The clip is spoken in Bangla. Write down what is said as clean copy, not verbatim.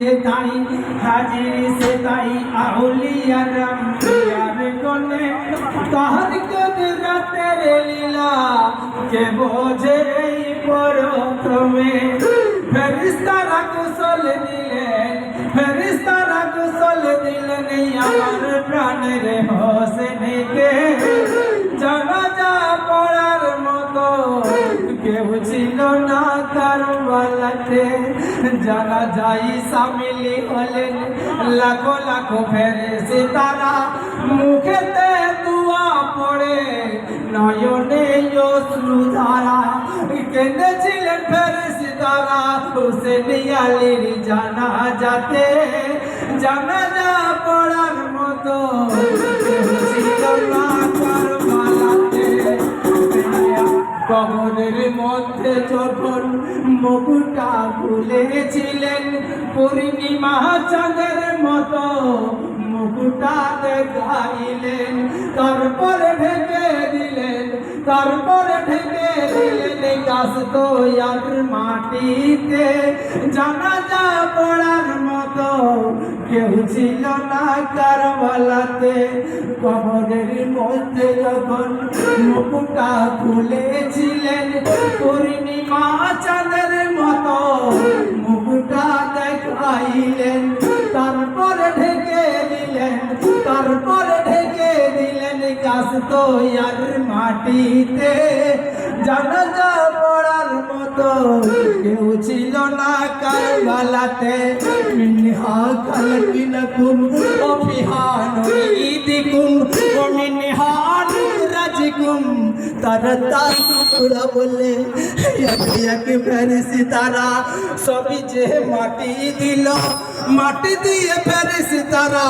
ताई हाजिर से ताई आउलिया राम यार कोने कहर कुदरत रे लीला के बोझे परो तुम्हें फरिश्ता कुशल दिलेन यार प्राण रे होसने के জানাজা পড়ার মতো কেউ ছিল না কারবালাতে জানাজায় সামিল হলেন লাখো লাখো ফেরেশতারা মুখেতে দোয়া পড়ে নয়নে অশ্রুধারা কেঁদেছিলেন ফেরেশতারা হোসেন আলীর জানাজাতে জানাজা পড়ার মতো কেউ ছিল না কবরের মধ্যে যখন মুখটা খুলেছিলেন পূর্ণিমা চাঁদের মতো মুখটা দেখাইলেন তারপরে ঢেকে দিলেন কাস্ত আর মাটিতে জানাজা পড়ার মতো কেউ ছিল না কারবালাতে কবরের মধ্যে যখন মুখটা খুলেছিলেন পূর্ণিমা চাঁদের মতো মুখটা দেখাইলেন তারপরে ঢেকে দিলেন কাস্ত আর মাটিতে জানাজা পড়ার মতো কেউ ছিল না কারবালাতে মিনহা খালকিনাকুম ওয়া ফিহা নুঈদুকুম ওয়া মিনহা নুখরিজুকুম তারাতা টুকরা বলে এক ফেরেশতারা সবই যে মাটি দিল মাটি দিয়ে ফেরেশতারা